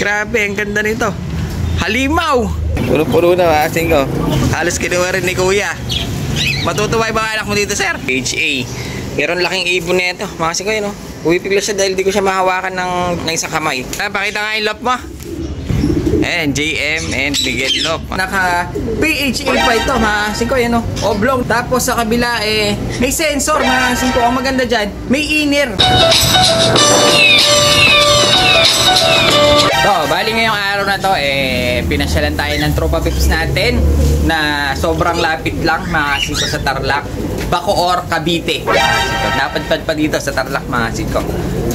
Grabe, ang ganda nito. Halimaw! Puro-puro na mga kasing ko. Halos kinuha rin ni Kuya. Matutuwa yung mga anak mo dito, sir. HA. Pero ang laking ibon na ito. Mga kasing ko yun, Pumipigla siya dahil di ko siya mahawakan ng isang kamay. Pakita nga yung lop mo. Ayan, JM and Miguel Lop. Naka PHA pa ito, mga kasing ko, yun, oblong. Tapos sa kabila, may sensor, mga kasing ko. Ang maganda dyan, may inner. So, bali ngayong araw na to, pinasyalan tayo ng tropa pips natin na sobrang lapit lang, mga kasing ko, sa Tarlac, Bacoor, Cavite. Napadpad pa dito sa Tarlac, mga kasing ko.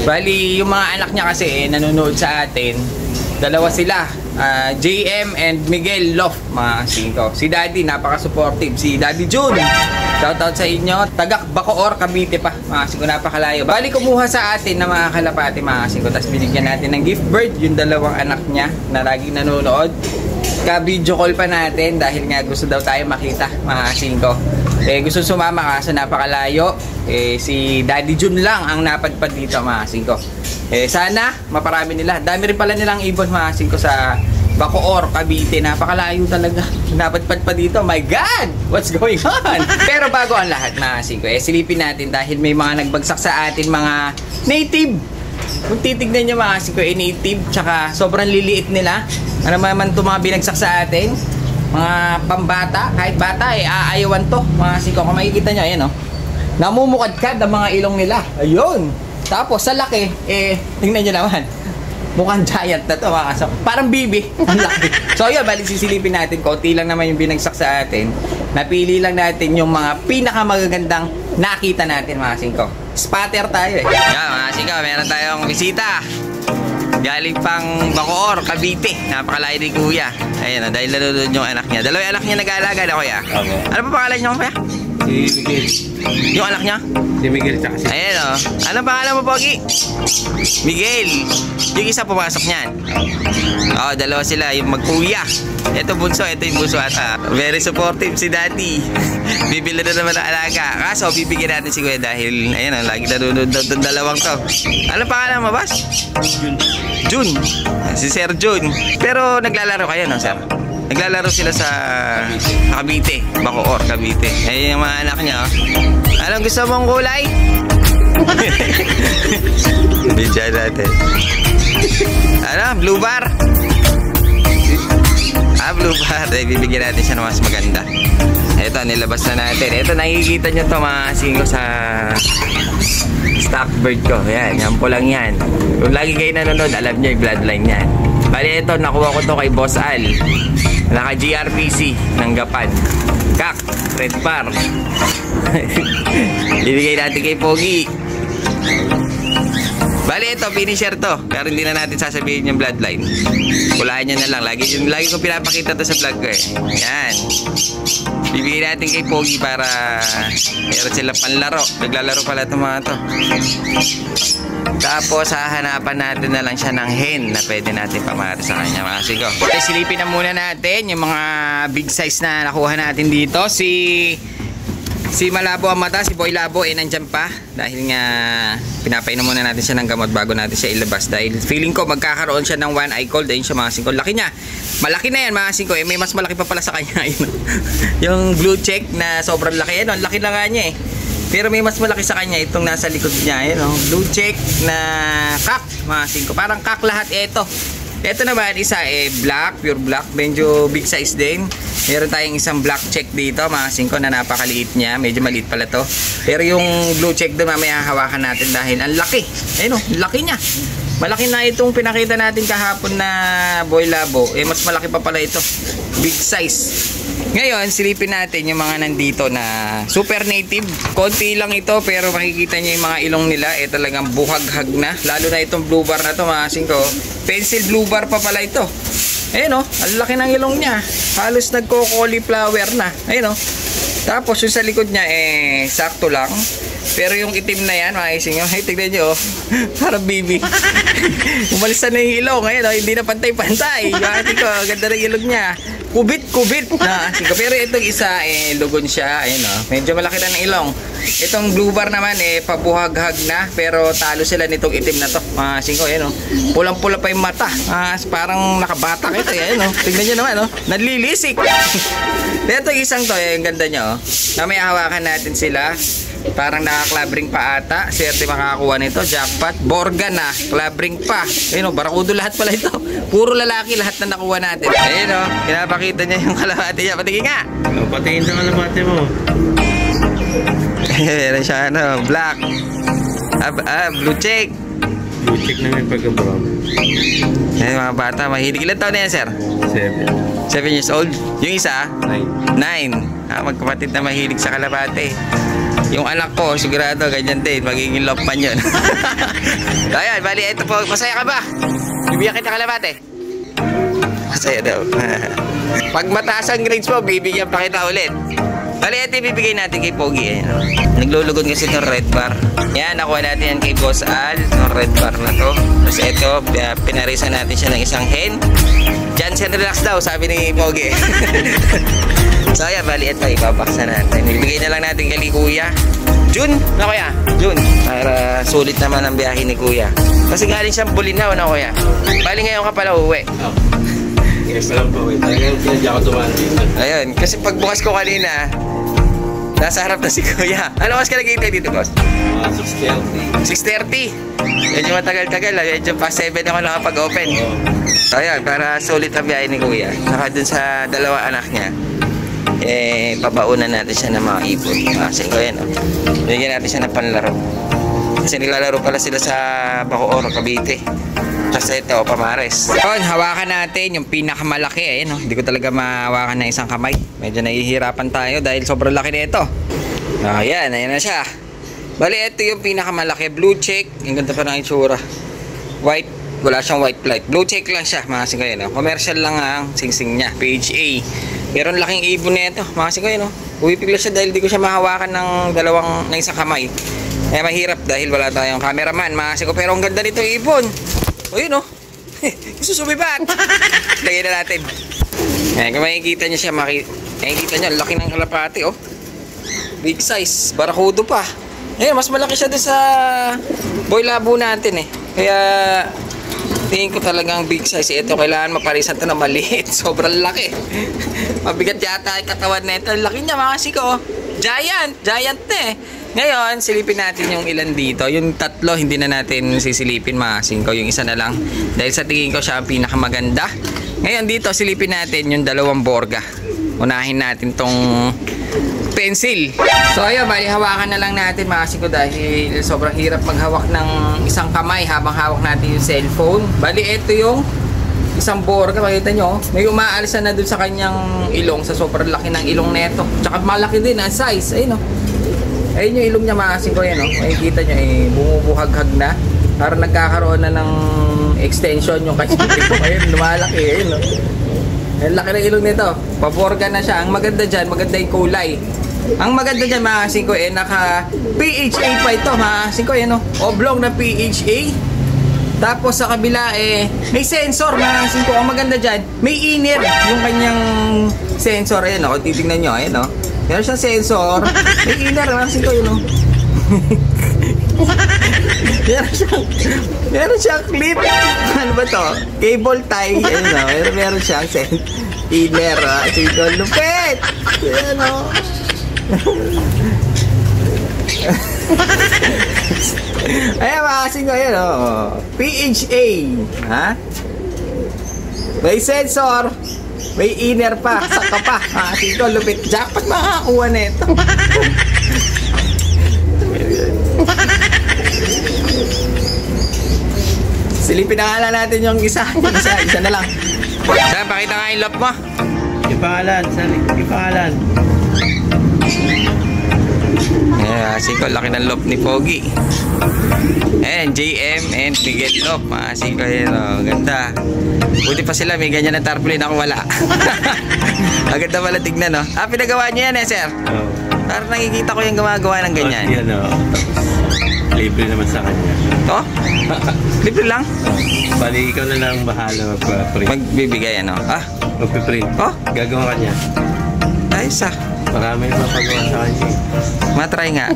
Bali, yung mga anak niya kasi nanonood sa atin. Dalawa sila, JM and Miguel Lop, mga kasing ko. Si Daddy, napaka-supportive. Si Daddy June, shoutout sa inyo. Tagak Bacoor, Cavite pa, mga kasing ko, napakalayo. Bali, kumuha sa atin na mga kalapati, mga kasing ko. Tapos binigyan natin ng gift bird, yung dalawang anak niya na laging nanonood. Ka-video call pa natin dahil nga gusto daw tayo makita, mga kasing ko. Gusto sumama kaso napakalayo. Si Daddy June lang ang napadpad dito, mga kasing ko. Sana maparami nila. Dami rin pala nilang ibon, mga kasing ko, sa Bacoor, Cavite. Napakalayo talaga. Napadpad pa dito. My God! What's going on? Pero bago ang lahat, mga kasing ko, silipin natin dahil may mga nagbagsak sa atin, mga native. Kung titignan nyo, mga kasing ko, native. Tsaka sobrang liliit nila. Ano naman ito mga binagsak sa atin? Mga pambata. Kahit bata, aayawan to. Mga kasing ko, kung makikita nyo, ayan, namumukadkad ang mga ilong nila. Ayun! Tapos sa laki, tingnan nyo naman. Mukhang giant na to, mga kasama. Parang bibi. Ang laki. So yun, balik sisilipin natin. Konti lang naman yung binagsak sa atin. Napili lang natin yung mga pinakamagagandang nakita natin, mga kasing ko. Spatter tayo Yan, mga kasing ko, meron tayong bisita. Galing pang Bacoor, Cavite. Napakalayo ni Kuya. Ayun, dahil nanonood yung anak niya. Dalawang anak niya nag-aalaga na, Kuya. Okay. Ano pa pangalan niyo, Kuya? Si Miguel. Yung anak niya? Si Miguel tsaka si... Ayan Anong pangalan mo, Pogi? Miguel. Yung isa pumasok niyan. Dalawa sila. Yung magkuya. Ito bunso. Ito yung bunso ata. Very supportive si Daddy. Bibili na naman ang alaga. Kaso bibigyan natin si Kuya dahil ayan lagi nanonood daw itong dalawang to. Anong pangalan mo, boss? June. Si Sir June. Pero naglalaro kayo, no, Sir? Naglalaro sila sa Cavite, Bacoor, Cavite. Ayun yung mga anak niya. Anong gusto mong kulay? Bidya natin. Blue bar? Blue bar. Bibigyan natin siya ng mas maganda. Ito, nilabas na natin. Ito, nakikita nyo ito, mga singo sa stock bird ko. Yan, yan po lang yan. Kung lagi kayo nanonood, alam nyo yung bloodline yan. Bali, ito, nakuha ko to kay Boss Al. Naka GRPC ng Gapan. Kak, red bar. Ibigay natin kay Pogi. Bali, ito, finisher to. Pero hindi na natin sasabihin yung bloodline. Kulaan nyo na lang. Lagi ko pinapakita to sa vlog ko Yan. Bibigay natin kay Pogi para meron sila panlaro. Naglalaro pala itong mga to. Tapos hahanapan natin na lang siya ng hen na pwede natin pamara sa kanya, mga kasing ko. Silipin na muna natin yung mga big size na nakuha natin dito. Si Malabo ang mata, si Boy Labo nandyan pa. Dahil nga pinapainom muna natin siya ng gamot bago natin siya ilabas. Dahil feeling ko magkakaroon siya ng one eye cold. Ayun siya, mga kasing ko. Laki niya. Malaki na yan, mga kasing ko. May mas malaki pa pala sa kanya. Yung blue check na sobrang laki. Ang laki na nga niya Pero may mas malaki sa kanya itong nasa likod niya. Blue check na kak, mga kasing ko. Parang kak lahat ito. Ito naman isa black, pure black. Medyo big size din. Meron tayong isang black check dito, mga kasing ko, na napakaliit niya. Medyo maliit pala to. Pero yung blue check doon mamaya hawakan natin dahil ang laki. Laki niya. Malaki na itong pinakita natin kahapon na Boy Labo. Mas malaki pa pala ito. Big size. Ngayon, silipin natin yung mga nandito na super native. Konti lang ito pero makikita nyo yung mga ilong nila. Talagang buhaghag na. Lalo na itong blue bar na to, mga kasing ko. Pencil blue bar pa pala ito. Ayun ang laki ng ilong niya. Halos nagko-cauliflower na. Ayun Tapos yung sa likod niya sakto lang. Pero yung itim na yan, mga kasing ko, tignan nyo parang bibi. Umalis na yung ilong. Ayun hindi na pantay-pantay. Mga kasing ko, ganda ng ilong niya. kubit na asiko. Pero itong isa, lugon siya. Ayun, oh. Medyo malaki na ng ilong. Itong blue bar naman, pabuhaghag na. Pero talo sila nitong itim na to. Mga asiko, ayun, oh. Pulang-pula pa yung mata. Parang nakabatak ito. Ayun, oh. Tignan nyo naman, oh. Nalilisik. Ito isang to, yung ganda niya, oh. Mamaya hawakan natin sila. Parang naka-club pa ata. Swerte makakakuha nito. Jackpot. Borga na. Club pa. Ayun, oh. Barakudo lahat pala ito. Puro lalaki lahat na nakuha natin. Ayun, oh. Pinapakita niya yung kalahati niya. Patingin nga. Patingin sa kalahati mo. Meron siya, black. Blue check. Blue check na may pagka-brown. Ayun, mga bata. Mahilig. Ilan taon na yan, sir? 7 years old. Yung isa? 9. Magkapatid na mahilig sa kalapate. Yung anak ko, sigurado, ganyan din. Magiging love man yun. So, ayan, bali, ito po. Masaya ka ba? Bibigyan kita kalapate? Masaya daw. Pag mataas ang grades mo, bibigyan pa kita ulit. Bali, ito ibibigay natin kay Pogi. Ayan, naglulugon kasi itong red bar. Yan, nakuha natin yan kay Boss Al. Itong red bar na to. Tapos ito, pinarisan natin siya ng isang hen. Jansen relax daw, sabi ni Pogi. So ayan, bali ito, ibabaksan natin. Ibigay na lang natin kay Kuya Jun, na Kuya Jun, para sulit naman ang biyahe ni Kuya. Kasi galing siyang Bulinaw, na Kuya. Bali ngayon ka pala uwi. Yes, alam po. Talagang pinadya ako dumaan dito. Ayun, kasi pagbukas ko kanina, nasa harap na si Kuya. Ano oras ka nag-iintay dito, boss? 6:30. 6:30. Medyo matagal-tagal. Medyo pa 7 ako nakapag-open. So ayan, para sulit ang biyahe ni Kuya. Saka dun sa dalawa anak niya, pabaunan natin siya ng mga ipon. Kasi ko yan, oh. Bigyan natin siya ng panlaro. Kasi nilalaro pala sila sa Bacoor, Cavite. Kasi ito, Pamares. Yun, hawakan natin yung pinakamalaki. Ayun, oh. Hindi ko talaga mahawakan ng isang kamay. Medyo nahihirapan tayo dahil sobrang laki nito. Ayan, ayan na siya. Bali, ito yung pinakamalaki. Blue check. Ang ganda pa ng itsura. White. Wala siyang white plate. Blue check lang siya, mga singkoy, no? Commercial lang ang singsing niya. Page A. Pero ang laking ibon na ito, mga singkoy, no? Uwipigla siya dahil di ko siya mahawakan ng isang kamay. Eh, mahirap dahil wala tayong cameraman, mga singkoy. Pero ang ganda nito ibon. O yun, no? Susumibat. Lagyan na natin. Eh, kung makikita niyo siya, makikita niyo, laki ng kalapati, oh. Big size. Barakudo pa. Eh, mas malaki siya doon sa boy labo natin, eh. Kaya tingin ko talagang big size. Ito, kailangan maparisan ito na maliit. Sobrang laki. Mabigat yata ang katawan na ito. Laki niya, mga siko. Giant. Giant na, eh. Ngayon, silipin natin yung ilan dito. Yung tatlo, hindi na natin sisilipin, mga singko. Yung isa na lang. Dahil sa tingin ko siya ang pinakamaganda. Ngayon dito, silipin natin yung dalawang borga. Unahin natin tong pencil. So ayun, bali hawakan na lang natin, mga singko, dahil sobrang hirap maghawak ng isang kamay habang hawak natin yung cellphone. Bali, ito yung isang borga, makita nyo, may umaalsa na dun sa kanyang ilong, sa sobrang laki ng ilong neto. Tsaka malaki din ang size, ayun, no? Ayun yung ilong niya, mga singko, yan, no? Makikita nyo, bumubuhaghag na. Parang nagkakaroon na ng extension yung kanyang ilong. Ayun, lumalaki, ayun, no? Ang laki ng ilong nito. Paborga na siya. Ang maganda dyan, maganda yung kulay. Ang maganda dyan, mga singko, naka PHA pa ito, mga singko, no? Oblong na PHA. Tapos sa kabila, may sensor, mga singko. Ang maganda dyan, may inner yung kanyang sensor. Ayan, no? Titignan nyo, ayan, no? Meron siyang sensor. May inner, mga singko, no? meron siyang clip. Ano ba to? Cable tie. Ayun, no? Meron siyang inner. Singko, lupit! Ayan, no? Ayan, mga singko, ayan, oh. PHA. Ha? May sensor. May inner pa. Saka pa. Mga singko, lupit. Jackpot makakakuha na ito. Silipin na nga natin yung isa. Isa na lang. Saan, pakita nga yung lock mo. Yung pangalan. Saan yung pangalan? Ayan, siko, laki ng lock ni Pogi. Ayan, JM and Miguel Lock. Mga siko, ayan, oh, ganda. Buti pa sila, may ganyan na tarpaulin, ako wala. Maganda pala tignan, no? Pinagawa niyo yan, sir? Oo. Parang nakikita ko yung gumagawa ng ganyan. Yan, Libre naman sa kanya. To? Libre lang? Bali, ikaw na lang bahala magpa-print. Magbibigay ano? Ah, Magpiprint. Oh? Gagawa ka niya. ayos ah. Marami mapagawa sa kanya. Matry nga.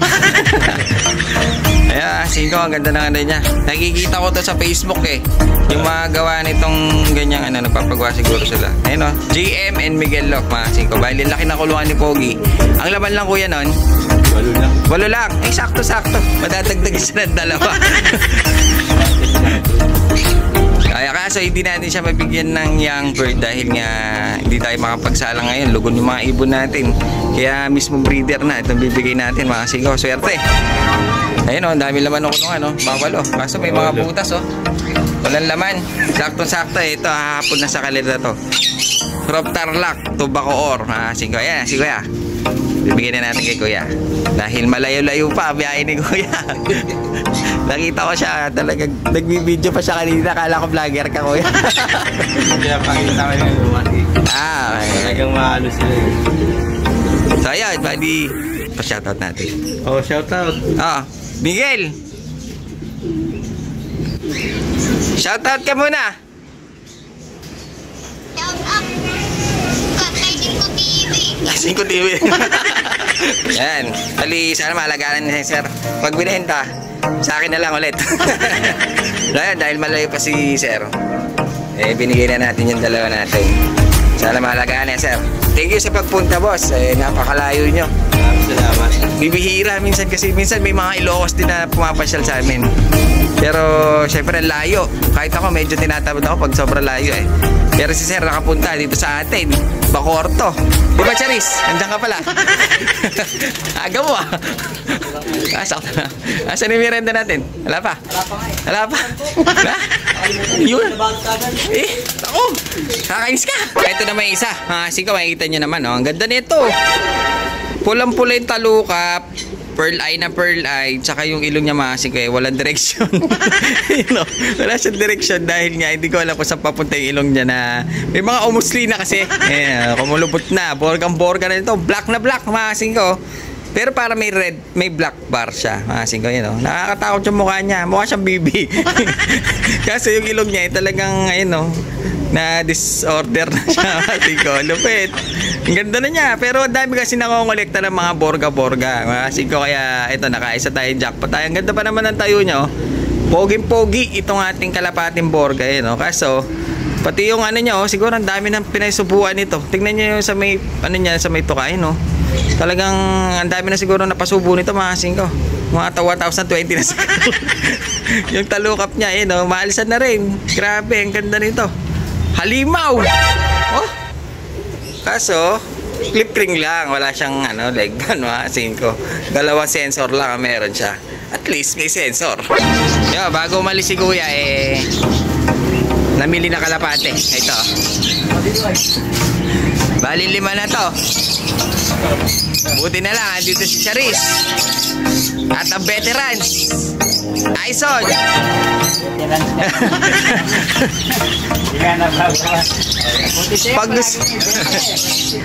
Ayan, singko, ang ganda ng ano niya. Nakikita ko to sa Facebook eh. Yung mga gawa nitong ganyang ano, nagpapagawa siguro sila. Ayun o, GM and Miguel Loc, mga singko. Bali, laki na kulungan ni Pogi. Ang laman lang kuya nun, 8 lang. 8 lang. Ay, sakto-sakto. Madadagdag isa ng 2. Kaya kaso hindi natin siya mabigyan ng young bird dahil nga hindi tayo makapagsalang ngayon. Lugon yung mga ibon natin. Kaya mismo breeder na. Itong bibigay natin mga singko. Swerte. Ayun o, ang dami laman ng kulungan o. Bawal o. Kaso may mga butas o. Walang laman. Sakto-sakto eh. Ito hahapon na sa kalida to. Crop Tarlac, Tobacco Or. Mga singko. Ayan, si Kuya. Bibigyan na natin kay Kuya. Dahil malayo-layo pa biyahe ni Kuya. Nakita ko siya talagang nagbibideo pa siya kanina. Kala ko vlogger ka, Kuya. Kaya pakita ko yung lumati. Ah, okay. Talagang maano sila eh. So ayan, buddy. Pa-shoutout natin. Oh, shoutout. Ah, Miguel. Shoutout ka muna. Shout out kay Cinco TV. 5 TV. Yan. Bali, sana maalagaan niya, sir. Pag binenta, sa akin na lang ulit. Ayan, dahil malayo pa si sir. Eh, binigay na natin yung dalawa natin. Sana maalagaan niya, sir. Thank you sa pagpunta, boss. Eh, napakalayo nyo. Salamat. Bibihira minsan kasi minsan may mga Ilocos din na pumapasyal sa amin. Pero syempre layo. Kahit ako medyo tinatamad ako pag sobrang layo eh. Pero si sir nakapunta dito sa atin. Bacorto. Di ba Charis? Andiyan ka pala. Aga mo ah. Asan yung merenda natin? Wala pa? Wala pa? Ha? Yun. Eh, ako. Kakainis ka. Ito na may isa. Kasi ko makikita nyo naman. Oh. Ang ganda nito. Pulang-pula yung talukap, pearl eye na pearl eye, tsaka yung ilong niya makasing kaya walang direksyon. You know, wala siyang direksyon dahil nga hindi ko alam kung saan papunta yung ilong niya na may mga umuslina kasi. Kumulubot na, borgang-borga na ito, black na black, makasing ko. Pero para may red, may black bar siya. Makasing ko yun, oh. Nakakatakot yung mukha niya, mukha siyang bibi. Kasi yung ilong niya, talagang, ayun, oh, na disorder na siya. Kasi ko, lupit. Ang ganda na niya. Pero ang dami kasi nakongolekta ng mga borga-borga. Kasi ko kaya, ito, nakaisa tayo jackpot tayo. Ang ganda pa naman ng tayo niya, oh. Poging-pogi itong ating kalapating borga, eh, no? Kaso, pati yung ano niya, oh, siguro ang dami ng pinasubuan nito. Tingnan niyo yung sa may, ano niya, sa may tukay, no? Talagang, ang dami na siguro napasubo nito, mga singko. Mga 1,020 na siguro. Yung talukap niya, eh, no? Maalisan na rin. Grabe, ang ganda nito. Halimaw! Oh! Kaso, clip ring lang. Wala siyang ano, leg gun, mga singko. 2 sensor lang ang meron siya. At least may sensor. Yo, bago umalis si Kuya, eh, namili na kalapate. Ito. Bali 5 na to. Buti na lang, andito si Charis. At ang veterans, Aison.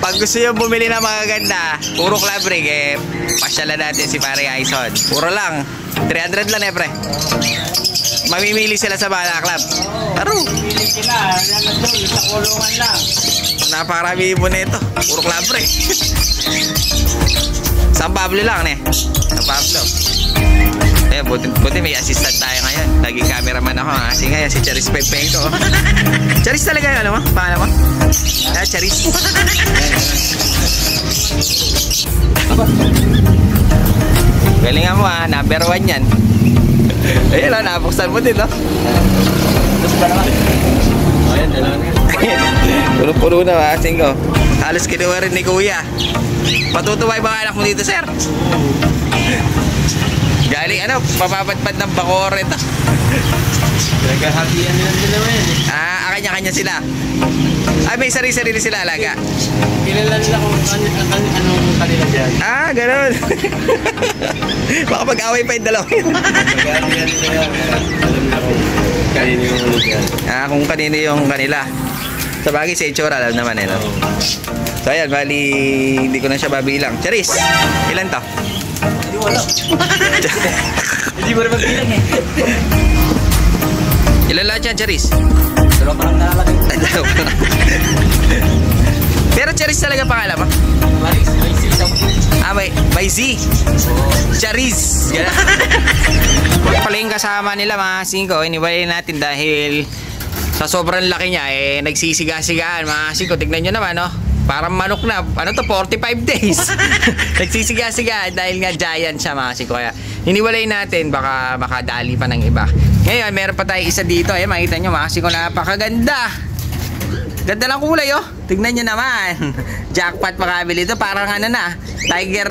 Pag gusto nyo bumili ng mga ganda, puro club rig, eh, pasyalan natin si pare Aison. Puro lang, 300 lang eh, pre. Mamimili sila sa bala club. Taro. Pili sila, yan doon, sa kulungan lang. Napakarami mo na ito. Puro club rig. San Pablo lang, eh. San Pablo. Eh, buti may assistant tayo ngayon. Naging cameraman ako, ha? Kasi ngayon si Charis Pepenko. Charis talaga yun, ano mo? Pangalan mo? Ah, Charis. Galingan mo, ha? Number 1 yan. Ayun, ha? Nabuksan mo din, no? Ayan, dalawa na. Puno-puno na, ha? Singko. Halos kinuha rin ni Kuya. Patutuwa yung mga anak mo dito, sir. Galing ano, papapadpad ng bakor ito. Nagkahatian nila dalawa yan eh. Ah, kanya-kanya sila. Ay, may sarili-sarili sila alaga. Kilala nila kung anong kanila dyan. Ah, ganun. Baka mag-away pa yung dalawa. Nagkahatian nila yan. Alam na kung kanino yung ano dyan. Ah, kung kanino yung kanila. Sa bagay, sa itsura, alam naman eh, no? So, ayan, bali, hindi ko na siya babilang. Charis, ilan to? Hindi wala. Hindi mo rin magbilang eh. Ilan lahat yan, Charis? Pero parang nalalagay. Pero Charis talaga pangalan mo? Maris, may sitaw. May Z. Charis. Gano'n. Pala yung kasama nila mga singko, iniwalay natin dahil sa sobrang laki niya, nagsisiga-sigaan mga singko. Tignan nyo naman, no? Parang manok na, 45 days. Nagsisiga-sigaan dahil nga giant siya mga singko. Kaya iniwalay natin, baka makadali pa ng iba. Ngayon, meron pa tayo isa dito. Makita nyo mga singko, napakaganda. Ganda lang kulay, oh. Tignan nyo naman. Jackpot makabili ito. Parang tiger,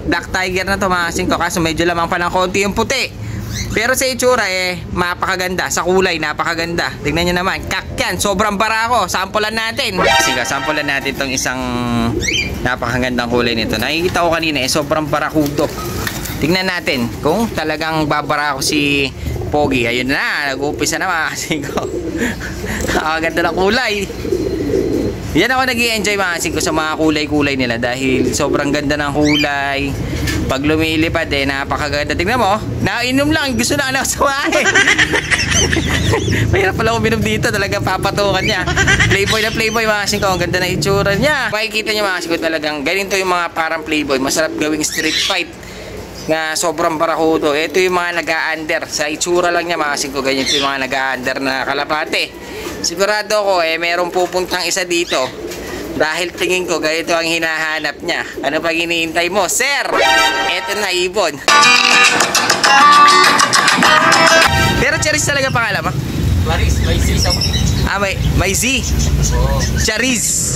black tiger na to mga singko. Kaso medyo lamang pa ng konti yung puti. Pero sa itsura, mapakaganda. Sa kulay, napakaganda. Tignan nyo naman. Kakyan, sobrang barako. Sampulan natin. Sige, sampulan natin itong isang napakagandang kulay nito. Nakikita ko kanina, sobrang barakudo. Tignan natin kung talagang babarako si Pogi. Ayun na, nag-uupisa na mga singko. Ganda ng kulay. Yan ako nag-i-enjoy mga singko sa mga kulay-kulay nila dahil sobrang ganda ng kulay. Pag lumilipad napakaganda. Tingnan mo, nainom lang, gusto na anak sumahin. Mahirap pala uminom dito, talagang papatukan niya. Playboy na playboy mga singko, ang ganda na itsura niya. Makikita niyo mga singko, talagang ganito yung mga parang playboy. Masarap gawing street fight nga sobrang barakudo. Ito yung mga nag-a-under. Sa itsura lang niya mga singko, ganyan yung mga nag-a-under na kalapate. Sigurado ko merong pupuntang isa dito. Dahil tingin ko ganito ang hinahanap niya. Ano pa hinihintay mo? Sir! Eto na ibon. Pero Charis talaga pangalan mo? Maris, may sitaw. May Z. Oo. Charis.